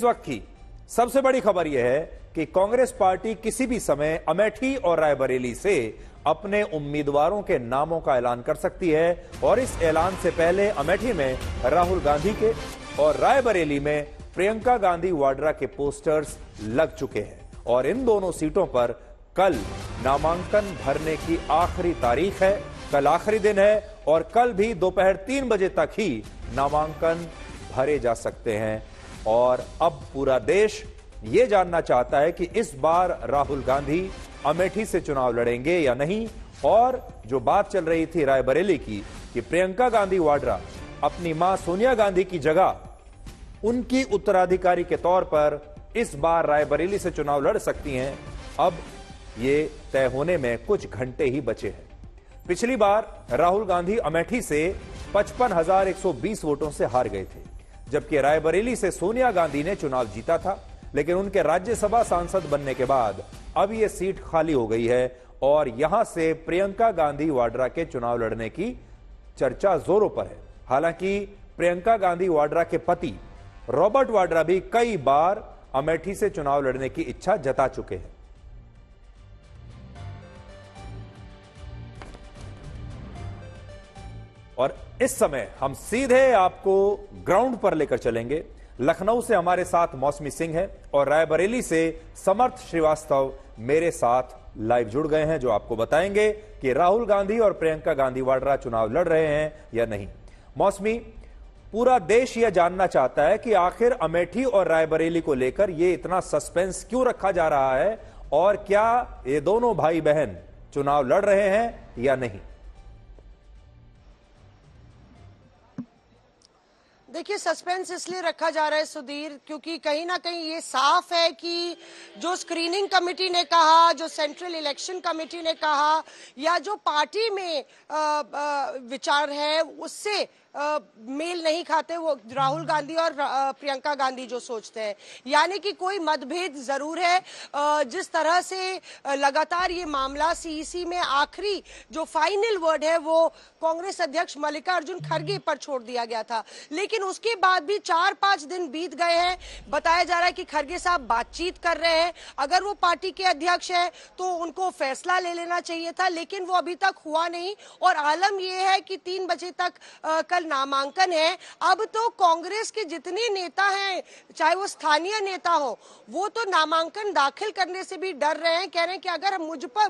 इस वक्त की सबसे बड़ी खबर यह है कि कांग्रेस पार्टी किसी भी समय अमेठी और रायबरेली से अपने उम्मीदवारों के नामों का ऐलान कर सकती है और इस ऐलान से पहले अमेठी में राहुल गांधी के और रायबरेली में प्रियंका गांधी वाड्रा के पोस्टर्स लग चुके हैं और इन दोनों सीटों पर कल नामांकन भरने की आखिरी तारीख है। कल आखिरी दिन है और कल भी दोपहर 3 बजे तक ही नामांकन भरे जा सकते हैं और अब पूरा देश ये जानना चाहता है कि इस बार राहुल गांधी अमेठी से चुनाव लड़ेंगे या नहीं। और जो बात चल रही थी रायबरेली की कि प्रियंका गांधी वाड्रा अपनी मां सोनिया गांधी की जगह उनकी उत्तराधिकारी के तौर पर इस बार रायबरेली से चुनाव लड़ सकती हैं, अब ये तय होने में कुछ घंटे ही बचे हैं। पिछली बार राहुल गांधी अमेठी से 55,120 वोटों से हार गए थे, जबकि रायबरेली से सोनिया गांधी ने चुनाव जीता था, लेकिन उनके राज्यसभा सांसद बनने के बाद अब यह सीट खाली हो गई है और यहां से प्रियंका गांधी वाड्रा के चुनाव लड़ने की चर्चा जोरों पर है। हालांकि प्रियंका गांधी वाड्रा के पति रॉबर्ट वाड्रा भी कई बार अमेठी से चुनाव लड़ने की इच्छा जता चुके हैं। और इस समय हम सीधे आपको ग्राउंड पर लेकर चलेंगे। लखनऊ से हमारे साथ मौसमी सिंह है और रायबरेली से समर्थ श्रीवास्तव मेरे साथ लाइव जुड़ गए हैं, जो आपको बताएंगे कि राहुल गांधी और प्रियंका गांधी वाड्रा चुनाव लड़ रहे हैं या नहीं। मौसमी, पूरा देश यह जानना चाहता है कि आखिर अमेठी और रायबरेली को लेकर यह इतना सस्पेंस क्यों रखा जा रहा है और क्या ये दोनों भाई बहन चुनाव लड़ रहे हैं या नहीं। देखिए, सस्पेंस इसलिए रखा जा रहा है सुधीर, क्योंकि कहीं ना कहीं ये साफ है कि जो स्क्रीनिंग कमेटी ने कहा, जो सेंट्रल इलेक्शन कमेटी ने कहा, या जो पार्टी में विचार है उससे मेल नहीं खाते वो राहुल गांधी और प्रियंका गांधी जो सोचते हैं। यानी कि कोई मतभेद जरूर है। जिस तरह से लगातार ये मामला सीईसी में आखिरी जो फाइनल वर्ड है वो कांग्रेस अध्यक्ष मल्लिकार्जुन खड़गे पर छोड़ दिया गया था, लेकिन उसके बाद भी 4-5 दिन बीत गए हैं। बताया जा रहा है कि खड़गे साहब बातचीत कर रहे हैं। अगर वो पार्टी के अध्यक्ष है तो उनको फैसला ले लेना चाहिए था, लेकिन वो अभी तक हुआ नहीं। और आलम यह है कि 3 बजे तक नामांकन है। अब तो कांग्रेस के जितने नेता हैं, चाहे वो स्थानीय नेता हो, वो तो नामांकन दाखिल करने से भी डर रहे हैं। कह रहे हैं कि अगर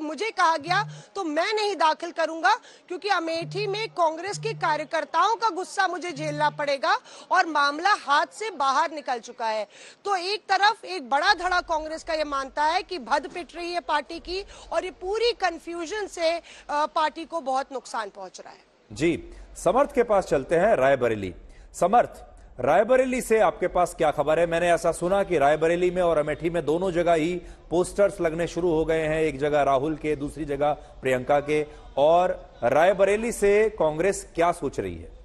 मुझे कहा गया तो मैं नहीं दाखिल करूंगा, क्योंकि अमेठी में कांग्रेस के कार्यकर्ताओं का गुस्सा मुझे झेलना पड़ेगा और मामला हाथ से बाहर निकल चुका है। तो एक तरफ एक बड़ा धड़ा कांग्रेस का यह मानता है कि भद पिट रही है पार्टी की और ये पूरी कंफ्यूजन से पार्टी को बहुत नुकसान पहुंच रहा है। जी, समर्थ के पास चलते हैं। रायबरेली, समर्थ, रायबरेली से आपके पास क्या खबर है। मैंने ऐसा सुना कि रायबरेली में और अमेठी में दोनों जगह ही पोस्टर्स लगने शुरू हो गए हैं, एक जगह राहुल के, दूसरी जगह प्रियंका के। और रायबरेली से कांग्रेस क्या सोच रही है?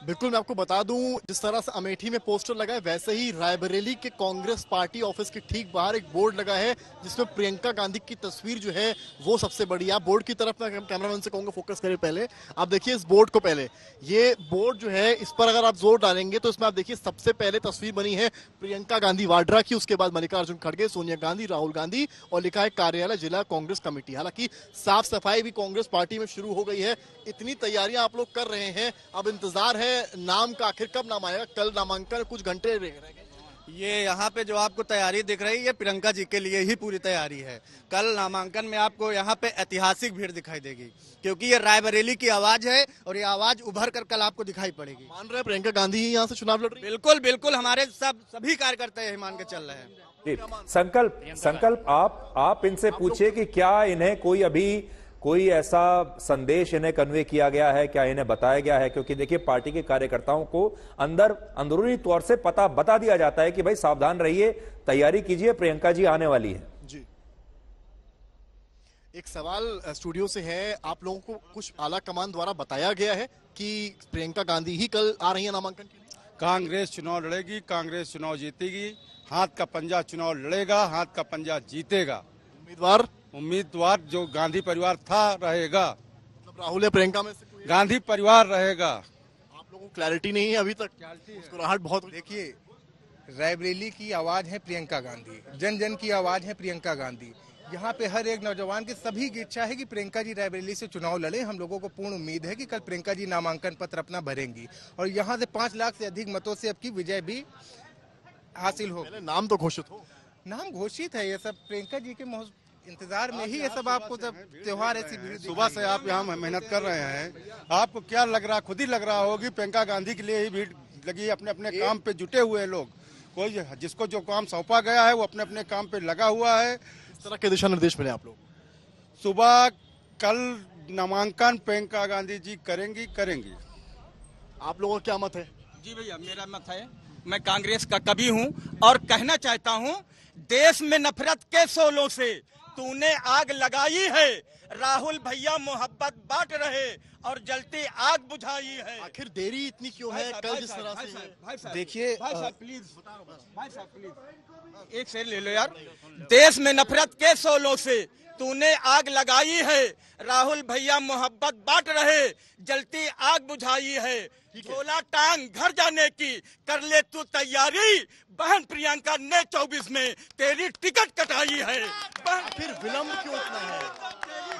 बिल्कुल, मैं आपको बता दूं, जिस तरह से अमेठी में पोस्टर लगा है वैसे ही रायबरेली के कांग्रेस पार्टी ऑफिस के ठीक बाहर एक बोर्ड लगा है जिसमें प्रियंका गांधी की तस्वीर जो है वो सबसे बड़ी है। आप बोर्ड की तरफ मैं कैमरामैन से कहूंगा फोकस करें। पहले आप देखिए इस बोर्ड को। पहले ये बोर्ड जो है इस पर अगर आप जोर डालेंगे तो इसमें आप देखिए सबसे पहले तस्वीर बनी है प्रियंका गांधी वाड्रा की, उसके बाद मल्लिकार्जुन खड़गे, सोनिया गांधी, राहुल गांधी और लिखा है कार्यालय जिला कांग्रेस कमेटी। हालांकि साफ सफाई भी कांग्रेस पार्टी में शुरू हो गई है। इतनी तैयारियां आप लोग कर रहे हैं, अब इंतजार है नाम का, आखिर कब नाम आएगा। कल नामांकन कुछ घंटे रह गए। ये यहाँ पे जो आपको तैयारी दिख रही है प्रियंका जी के लिए ही पूरी तैयारी है। कल नामांकन में आपको यहाँ पे ऐतिहासिक भीड़ दिखाई देगी, क्योंकि ये रायबरेली की आवाज है और ये आवाज उभर कर कल आपको दिखाई पड़ेगी। मान रहे प्रियंका गांधी ही यहाँ से चुनाव लड़ रही है? बिल्कुल बिल्कुल, हमारे सभी कार्यकर्ता यही मान के चल रहे हैं। संकल्प आप इनसे पूछिए कि क्या इन्हें कोई ऐसा संदेश इन्हें कन्वे किया गया है, क्या इन्हें बताया गया है? क्योंकि देखिए, पार्टी के कार्यकर्ताओं को अंदरूनी तौर से बता दिया जाता है कि भाई सावधान रहिए, तैयारी कीजिए, प्रियंका जी आने वाली है। जी, एक सवाल स्टूडियो से है, आप लोगों को कुछ आला कमान द्वारा बताया गया है कि प्रियंका गांधी ही कल आ रही है नामांकन के लिए? कांग्रेस चुनाव लड़ेगी, कांग्रेस चुनाव जीतेगी, हाथ का पंजा चुनाव लड़ेगा, हाथ का पंजा जीतेगा। उम्मीदवार जो गांधी परिवार था रहेगा। मतलब राहुल या प्रियंका में से कोई? गांधी परिवार रहेगा। आप लोगों क्लैरिटी नहीं है अभी तक, मुस्कुराहट बहुत। देखिए, रायबरेली की आवाज है प्रियंका गांधी, जन जन की आवाज है प्रियंका गांधी। यहाँ पे हर एक नौजवान की सभी की इच्छा है कि प्रियंका जी रायबरेली से चुनाव लड़े। हम लोगों को पूर्ण उम्मीद है कि कल प्रियंका जी नामांकन पत्र अपना भरेंगी और यहाँ से 5 लाख से अधिक मतों से आपकी विजय भी हासिल हो। नाम तो घोषित हो, नाम घोषित है, ये सब प्रियंका जी के इंतजार में ही ये सब आपको जब त्योहार ऐसी भीड़ सुबह से आप यहाँ मेहनत कर रहे हैं, आपको क्या लग रहा, खुद ही लग रहा होगी प्रियंका गांधी के लिए ही भीड़ लगी, अपने अपने काम पे जुटे हुए लोग। कोई जिसको जो काम सौंपा गया है वो अपने अपने काम पे लगा हुआ है। इस तरह के दिशा निर्देश मिले आप लोग? सुबह कल नामांकन प्रियंका गांधी जी करेंगी। आप लोगों का क्या मत है? जी भैया, मेरा मत है, मैं कांग्रेस का कवि हूं और कहना चाहता हूं, देश में नफरत के शोलों से तूने आग लगाई है, राहुल भैया मोहब्बत बांट रहे और जलती आग बुझाई है। आखिर देरी इतनी क्यों है? कल जिस तरह से देखिए, भाई साहब प्लीज एक शेर ले लो यार। देश में नफरत के शोलों से तूने आग लगाई है, राहुल भैया मोहब्बत बांट रहे, जलती आग बुझाई है। झोला टांग घर जाने की कर ले तू तैयारी, बहन प्रियंका ने 24 में तेरी टिकट कटाई है। फिर विलंब क्यों इतना है?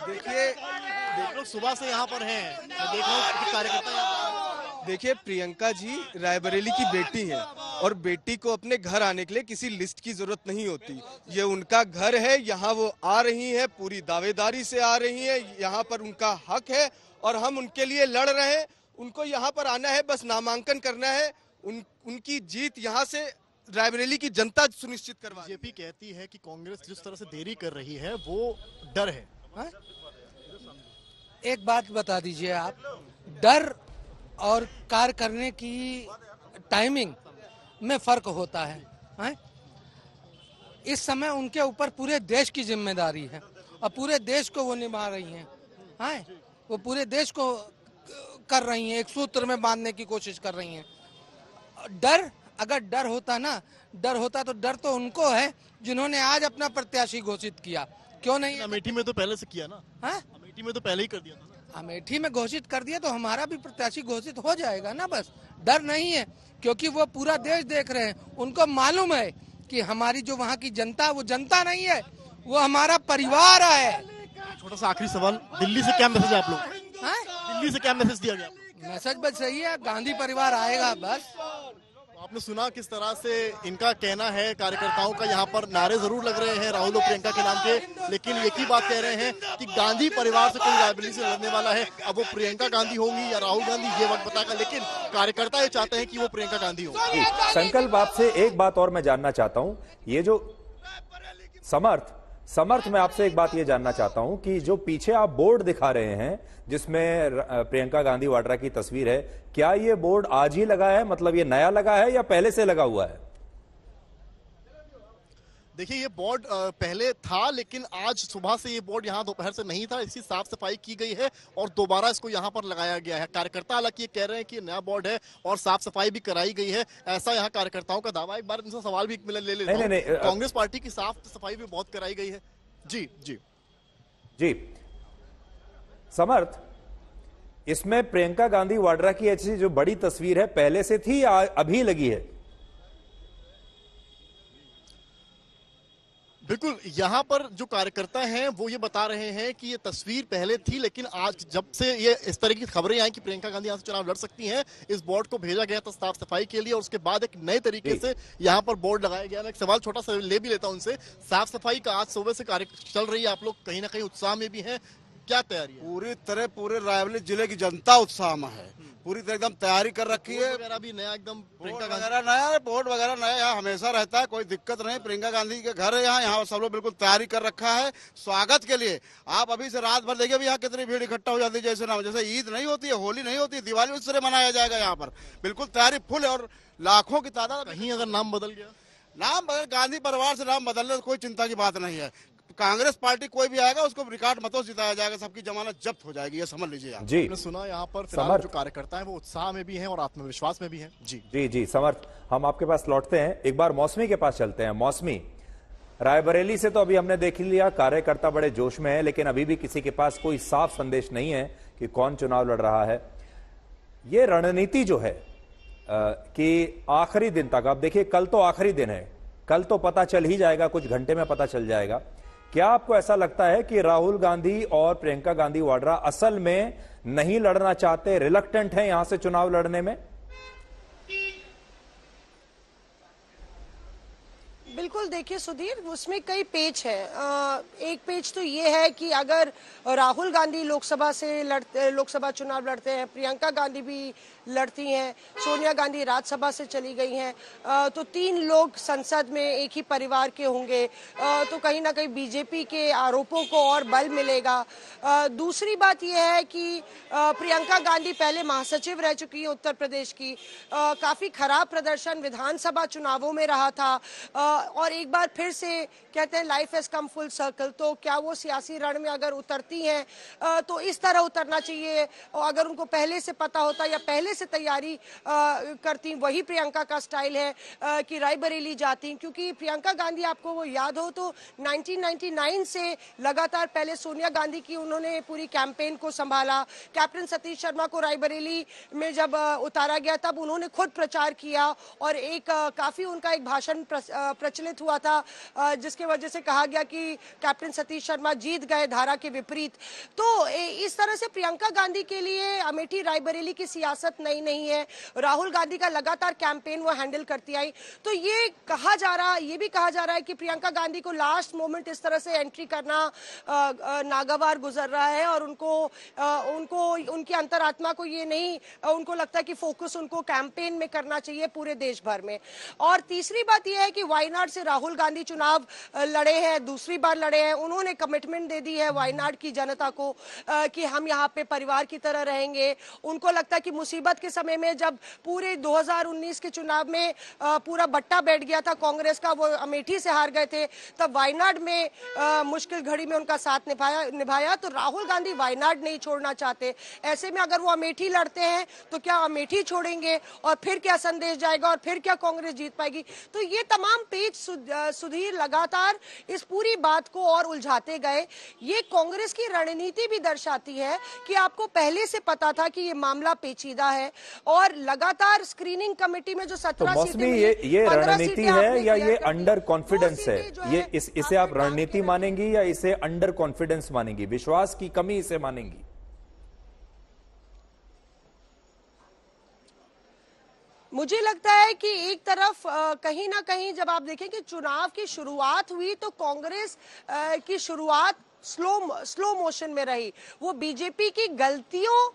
देखिए, देख लो सुबह से यहाँ पर हैं, मैं देख रहा हूँ कार्यकर्ता। देखिए, प्रियंका जी रायबरेली की बेटी हैं और बेटी को अपने घर आने के लिए किसी लिस्ट की जरूरत नहीं होती। ये उनका घर है, यहाँ वो आ रही है, पूरी दावेदारी से आ रही है, यहाँ पर उनका हक है और हम उनके लिए लड़ रहे हैं। उनको यहाँ पर आना है, बस नामांकन करना है। उनकी जीत यहाँ से रायबरेली की जनता सुनिश्चित करवा। बीजेपी कहती है कि कांग्रेस जिस तरह से देरी कर रही है वो डर है। हा? एक बात बता दीजिए आप, डर और कार्य करने की टाइमिंग में फर्क होता है। इस समय उनके ऊपर पूरे देश की जिम्मेदारी है और पूरे देश को वो निभा रही हैं। वो पूरे देश को कर रही हैं, एक सूत्र में बांधने की कोशिश कर रही हैं। डर, अगर डर होता ना, डर होता तो डर तो उनको है जिन्होंने आज अपना प्रत्याशी घोषित किया। क्यों नहीं? अमेठी में तो पहले से किया ना। अमेठी में तो पहले ही कर दिया था। अमेठी में घोषित कर दिया तो हमारा भी प्रत्याशी घोषित हो जाएगा ना। बस डर नहीं है, क्योंकि वो पूरा देश देख रहे हैं। उनको मालूम है कि हमारी जो वहाँ की जनता, वो जनता नहीं है, वो हमारा परिवार है। छोटा सा आखिरी सवाल, दिल्ली से क्या मैसेज आप लोग? दिल्ली से क्या मैसेज दिया गया? मैसेज बस सही है, गांधी परिवार आएगा बस। आपने सुना किस तरह से इनका कहना है, कार्यकर्ताओं का यहाँ पर नारे जरूर लग रहे हैं राहुल और प्रियंका के नाम के, लेकिन एक ही बात कह रहे हैं कि गांधी परिवार से कोई रायबरेली से लड़ने वाला है। अब वो प्रियंका गांधी होंगी या राहुल गांधी, ये वक्त बताएगा, लेकिन कार्यकर्ता ये चाहते हैं कि वो प्रियंका गांधी हो। संकल्प, आपसे एक बात और मैं जानना चाहता हूं, ये जो समर्थ मैं आपसे एक बात ये जानना चाहता हूं कि जो पीछे आप बोर्ड दिखा रहे हैं जिसमें प्रियंका गांधी वाड्रा की तस्वीर है, क्या ये बोर्ड आज ही लगा है? मतलब ये नया लगा है या पहले से लगा हुआ है? देखिए, ये बोर्ड पहले था, लेकिन आज सुबह से ये बोर्ड यहाँ दोपहर से नहीं था। इसकी साफ सफाई की गई है और दोबारा इसको यहाँ पर लगाया गया है। कार्यकर्ता हालांकि ये कह रहे हैं कि नया बोर्ड है और साफ सफाई भी कराई गई है, ऐसा यहाँ कार्यकर्ताओं का दावा। एक बार इनसे सवाल भी ले लेता हूं। कांग्रेस पार्टी की साफ सफाई भी बहुत कराई गई है। जी समर्थ, इसमें प्रियंका गांधी वाड्रा की ऐसी जो बड़ी तस्वीर है पहले से थी या अभी लगी है? बिल्कुल, यहाँ पर जो कार्यकर्ता हैं वो ये बता रहे हैं कि ये तस्वीर पहले थी, लेकिन आज जब से ये इस तरह की खबरें आई कि प्रियंका गांधी यहाँ से चुनाव लड़ सकती हैं, इस बोर्ड को भेजा गया था साफ सफाई के लिए और उसके बाद एक नए तरीके से यहाँ पर बोर्ड लगाया गया। मैं एक सवाल छोटा सा ले भी लेता हूँ उनसे। साफ सफाई का आज सुबह से कार्य चल रही है, आप लोग कहीं ना कहीं उत्साह में भी हैं, क्या तैयारी है? पूरी तरह पूरे रायबरेली जिले की जनता उत्साह में है, पूरी तरह एकदम तैयारी कर रखी है। वगैरह भी नया, एकदम बोर्ड वगैरह नया, बोर्ड वगैरह नया यहाँ हमेशा रहता है, कोई दिक्कत नहीं। प्रियंका गांधी के घर है यहाँ सब लोग बिल्कुल तैयारी कर रखा है स्वागत के लिए। आप अभी से रात भर देखिए अभी यहाँ कितनी भीड़ इकट्ठा हो जाती है। जैसे ईद नहीं होती है, होली नहीं होती है, दिवाली उस तरह मनाया जाएगा यहाँ पर। बिल्कुल तैयारी फुल है और लाखों की तादाद। कहीं अगर नाम बदल गया, नाम बदल, गांधी परिवार से नाम बदलने तो कोई चिंता की बात नहीं है। कांग्रेस पार्टी कोई भी आएगा उसको रिकॉर्ड मतों से जिताया जाएगा, सबकी जमानत जब्त हो जाएगी, ये समझ लीजिए आप। जी, आपने सुना यहाँ पर फिलहाल जो कार्यकर्ता है वो उत्साह में भी हैं और आत्मविश्वास में भी हैं। जी समर्थ, हम आपके पास लौटते हैं, एक बार मौसमी के पास चलते हैं। मौसमी, रायबरेली से तो अभी हमने देख लिया कार्यकर्ता बड़े जोश में है, लेकिन अभी भी किसी के पास कोई साफ संदेश नहीं है कि कौन चुनाव लड़ रहा है। ये रणनीति जो है कि आखिरी दिन तक, आप देखिए कल तो आखिरी दिन है, कल तो पता चल ही जाएगा, कुछ घंटे में पता चल जाएगा। क्या आपको ऐसा लगता है कि राहुल गांधी और प्रियंका गांधी वाड्रा असल में नहीं लड़ना चाहते, रिलक्टेंट हैं यहां से चुनाव लड़ने में? बिल्कुल, देखिए सुधीर, उसमें कई पेच है। एक पेच तो ये है कि अगर राहुल गांधी लोकसभा चुनाव लड़ते हैं, प्रियंका गांधी भी लड़ती हैं, सोनिया गांधी राज्यसभा से चली गई हैं, तो 3 लोग संसद में एक ही परिवार के होंगे, तो कहीं ना कहीं बीजेपी के आरोपों को और बल मिलेगा। दूसरी बात यह है कि प्रियंका गांधी पहले महासचिव रह चुकी है उत्तर प्रदेश की, काफी खराब प्रदर्शन विधानसभा चुनावों में रहा था, और एक बार फिर से कहते हैं life has come full circle, तो क्या वो सियासी रण में अगर उतरती हैं तो इस तरह उतरना चाहिए, और अगर उनको पहले से पता होता या पहले से तैयारी करती, वही प्रियंका का स्टाइल है कि रायबरेली जाती, क्योंकि प्रियंका गांधी आपको वो याद हो तो 1999 से लगातार पहले सोनिया गांधी की उन्होंने पूरी कैंपेन को संभाला। कैप्टन सतीश शर्मा को रायबरेली में जब उतारा गया तब उन्होंने खुद प्रचार किया, और एक काफी उनका एक भाषण प्रचलित हुआ था जिसके वजह से कहा गया कि कैप्टन सतीश शर्मा जीत गए धारा के विपरीत। तो इस तरह से प्रियंका गांधी के लिए अमेठी रायबरेली की सियासत नई नहीं है, राहुल गांधी का लगातार कैंपेन वो हैंडल करती आई। तो ये भी कहा जा रहा है कि प्रियंका गांधी को लास्ट मोमेंट इस तरह से एंट्री करना नागवार गुजर रहा है, और उनको उनकी अंतरात्मा को ये नहीं, उनको लगता है कि फोकस उनको कैंपेन में करना चाहिए पूरे देश भर में। और तीसरी बात यह है कि वायनाड से राहुल गांधी चुनाव लड़े हैं, दूसरी बार लड़े हैं, उन्होंने कमिटमेंट दे दी है वायनाड की जनता को कि हम यहाँ पे परिवार की तरह रहेंगे। उनको लगता है कि मुसीबत के समय में जब पूरे 2019 के चुनाव में पूरा बट्टा बैठ गया था कांग्रेस का, वो अमेठी से हार गए थे, तब वायनाड में मुश्किल घड़ी में उनका साथ निभाया। तो राहुल गांधी वायनाड नहीं छोड़ना चाहते। ऐसे में अगर वो अमेठी लड़ते हैं तो क्या अमेठी छोड़ेंगे, और फिर क्या संदेश जाएगा, और फिर क्या कांग्रेस जीत पाएगी? तो ये तमाम पेच सुधीर लगातार इस पूरी बात को और उलझाते गए। ये कांग्रेस की रणनीति भी दर्शाती है कि आपको पहले से पता था कि ये मामला पेचीदा है, और लगातार स्क्रीनिंग कमेटी में जो 17 सीटें मिली, ये रणनीति है या ये अंडर कॉन्फिडेंस है? ये इसे आप रणनीति मानेंगी या इसे अंडर कॉन्फिडेंस मानेंगी, विश्वास की कमी इसे मानेंगी? मुझे लगता है कि एक तरफ कहीं ना कहीं जब आप देखें कि चुनाव की शुरुआत हुई तो कांग्रेस की शुरुआत स्लो मोशन में रही। वो बीजेपी की गलतियों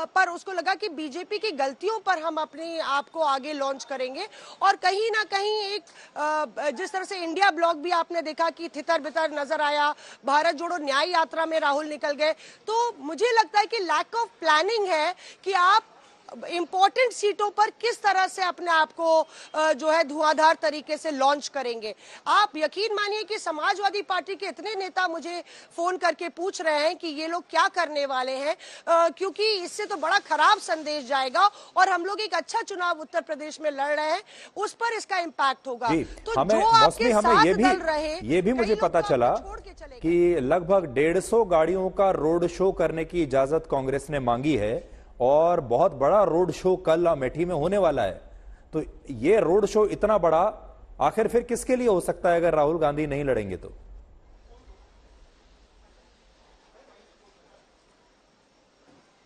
पर उसको लगा कि बीजेपी की गलतियों पर हम अपने आप को आगे लॉन्च करेंगे, और कहीं ना कहीं एक जिस तरह से इंडिया ब्लॉक भी आपने देखा कि तितर बितर नजर आया, भारत जोड़ो न्याय यात्रा में राहुल निकल गए। तो मुझे लगता है कि लैक ऑफ प्लानिंग है कि आप इंपॉर्टेंट सीटों पर किस तरह से अपने आप को जो है धुआंधार तरीके से लॉन्च करेंगे। आप यकीन मानिए कि समाजवादी पार्टी के इतने नेता मुझे फोन करके पूछ रहे हैं कि ये लोग क्या करने वाले हैं, क्योंकि इससे तो बड़ा खराब संदेश जाएगा, और हम लोग एक अच्छा चुनाव उत्तर प्रदेश में लड़ रहे हैं, उस पर इसका इम्पैक्ट होगा। तो जो आपके साथ दल रहे, ये भी मुझे पता चला कि लगभग 150 गाड़ियों का रोड शो करने की इजाजत कांग्रेस ने मांगी है, और बहुत बड़ा रोड शो कल अमेठी में होने वाला है। तो ये रोड शो इतना बड़ा आखिर फिर किसके लिए हो सकता है अगर राहुल गांधी नहीं लड़ेंगे तो?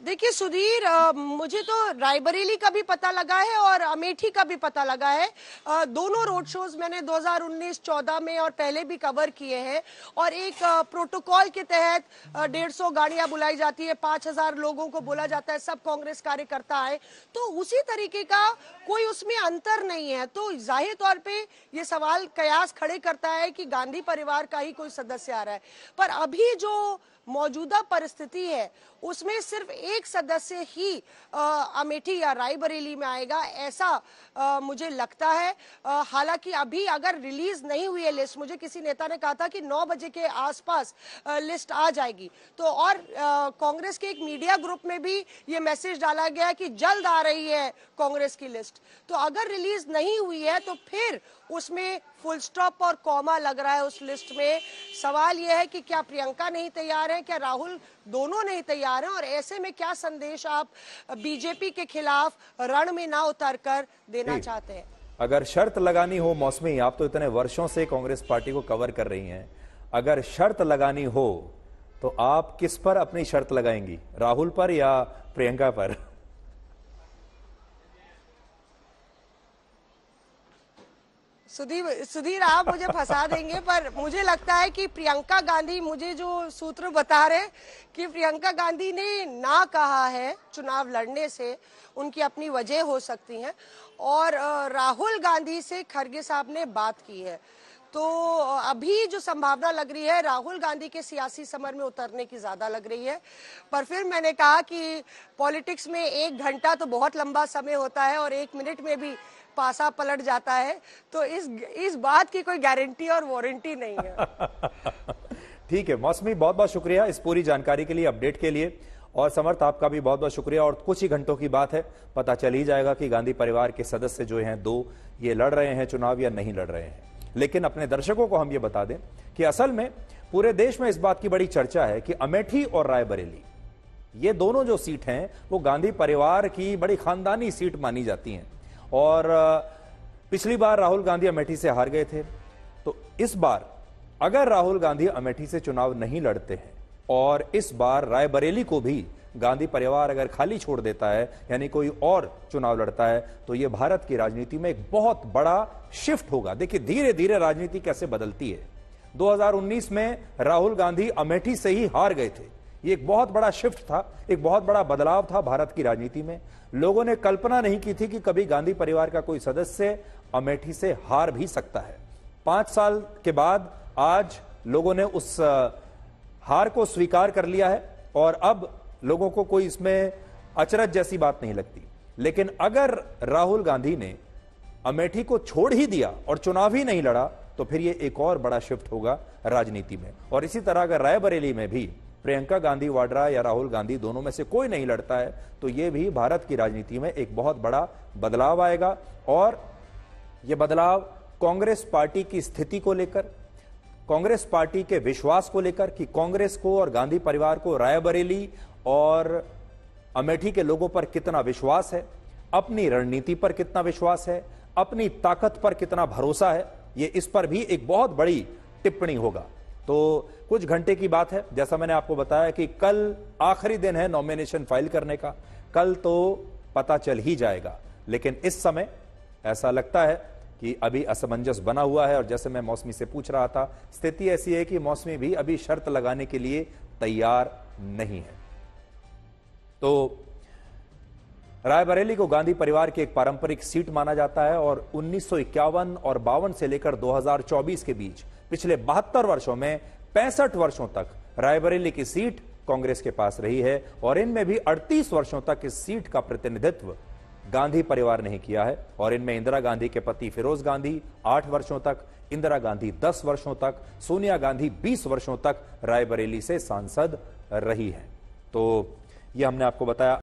देखिए सुधीर, मुझे तो रायबरेली का भी पता लगा है और अमेठी का भी पता लगा है। दोनों रोड शोज मैंने 2019-14 में और पहले भी कवर किए हैं, और एक प्रोटोकॉल के तहत 150 गाड़ियां बुलाई जाती है, 5000 लोगों को बोला जाता है, सब कांग्रेस कार्यकर्ता आए, तो उसी तरीके का कोई उसमें अंतर नहीं है। तो जाहिर तौर पे ये सवाल कयास खड़े करता है कि गांधी परिवार का ही कोई सदस्य आ रहा है, पर अभी जो मौजूदा परिस्थिति है उसमें सिर्फ एक सदस्य ही अमेठी या रायबरेली में आएगा, ऐसा मुझे लगता है। हालांकि अभी अगर रिलीज नहीं हुई है लिस्ट, मुझे किसी नेता ने कहा था कि 9 बजे के आसपास लिस्ट आ जाएगी, तो और कांग्रेस के एक मीडिया ग्रुप में भी ये मैसेज डाला गया कि जल्द आ रही है कांग्रेस की लिस्ट। तो अगर रिलीज नहीं हुई है तो फिर उसमें फुल स्टॉप और कॉमा लग रहा है उस लिस्ट में। सवाल यह है कि क्या प्रियंका नहीं तैयार हैं, क्या राहुल दोनों नहीं तैयार हैं? और ऐसे में क्या संदेश आप बीजेपी के खिलाफ रण में ना उतरकर देना चाहते हैं? अगर शर्त लगानी हो मौसमी, आप तो इतने वर्षों से कांग्रेस पार्टी को कवर कर रही हैं, अगर शर्त लगानी हो तो आप किस पर अपनी शर्त लगाएंगी, राहुल पर या प्रियंका पर? सुधीर आप मुझे फंसा देंगे, पर मुझे लगता है कि प्रियंका गांधी, मुझे जो सूत्र बता रहे कि प्रियंका गांधी ने ना कहा है चुनाव लड़ने से, उनकी अपनी वजह हो सकती है, और राहुल गांधी से खड़गे साहब ने बात की है। तो अभी जो संभावना लग रही है राहुल गांधी के सियासी समर में उतरने की ज्यादा लग रही है। पर फिर मैंने कहा कि पॉलिटिक्स में 1 घंटा तो बहुत लंबा समय होता है और 1 मिनट में भी पासा पलट जाता है, तो इस बात की कोई गारंटी और वारंटी नहीं है। ठीक है मौसमी, बहुत बहुत शुक्रिया इस पूरी जानकारी के लिए, अपडेट के लिए, और समर्थ आपका भी बहुत बहुत शुक्रिया। और कुछ ही घंटों की बात है, पता चल ही जाएगा कि गांधी परिवार के सदस्य जो हैं 2, ये लड़ रहे हैं चुनाव या नहीं लड़ रहे हैं। लेकिन अपने दर्शकों को हम ये बता दें कि असल में पूरे देश में इस बात की बड़ी चर्चा है कि अमेठी और रायबरेली, ये दोनों जो सीट हैं वो गांधी परिवार की बड़ी खानदानी सीट मानी जाती हैं। और पिछली बार राहुल गांधी अमेठी से हार गए थे, तो इस बार अगर राहुल गांधी अमेठी से चुनाव नहीं लड़ते हैं और इस बार रायबरेली को भी गांधी परिवार अगर खाली छोड़ देता है, यानी कोई और चुनाव लड़ता है, तो यह भारत की राजनीति में एक बहुत बड़ा शिफ्ट होगा। देखिए धीरे धीरे राजनीति कैसे बदलती है। 2019 में राहुल गांधी अमेठी से ही हार गए थे, ये एक बहुत बड़ा शिफ्ट था, एक बहुत बड़ा बदलाव था भारत की राजनीति में। लोगों ने कल्पना नहीं की थी कि कभी गांधी परिवार का कोई सदस्य अमेठी से हार भी सकता है। 5 साल के बाद आज लोगों ने उस हार को स्वीकार कर लिया है और अब लोगों को कोई इसमें अचरज जैसी बात नहीं लगती। लेकिन अगर राहुल गांधी ने अमेठी को छोड़ ही दिया और चुनाव ही नहीं लड़ा, तो फिर यह एक और बड़ा शिफ्ट होगा राजनीति में। और इसी तरह अगर रायबरेली में भी प्रियंका गांधी वाड्रा या राहुल गांधी दोनों में से कोई नहीं लड़ता है, तो यह भी भारत की राजनीति में एक बहुत बड़ा बदलाव आएगा। और यह बदलाव कांग्रेस पार्टी की स्थिति को लेकर, कांग्रेस पार्टी के विश्वास को लेकर कि कांग्रेस को और गांधी परिवार को रायबरेली और अमेठी के लोगों पर कितना विश्वास है, अपनी रणनीति पर कितना विश्वास है, अपनी ताकत पर कितना भरोसा है, ये इस पर भी एक बहुत बड़ी टिप्पणी होगा। तो कुछ घंटे की बात है, जैसा मैंने आपको बताया कि कल आखिरी दिन है नॉमिनेशन फाइल करने का, कल तो पता चल ही जाएगा। लेकिन इस समय ऐसा लगता है कि अभी असमंजस बना हुआ है। और जैसे मैं मौसमी से पूछ रहा था, स्थिति ऐसी है कि मौसमी भी अभी शर्त लगाने के लिए तैयार नहीं है। तो रायबरेली को गांधी परिवार की एक पारंपरिक सीट माना जाता है और 1951 और 52 से लेकर 2024 के बीच पिछले 72 वर्षों में 65 वर्षों तक रायबरेली की सीट कांग्रेस के पास रही है और इनमें भी 38 वर्षों तक इस सीट का प्रतिनिधित्व गांधी परिवार ने किया है। और इनमें इंदिरा गांधी के पति फिरोज गांधी 8 वर्षों तक, इंदिरा गांधी 10 वर्षों तक, सोनिया गांधी 20 वर्षों तक रायबरेली से सांसद रही है। तो यह हमने आपको बताया।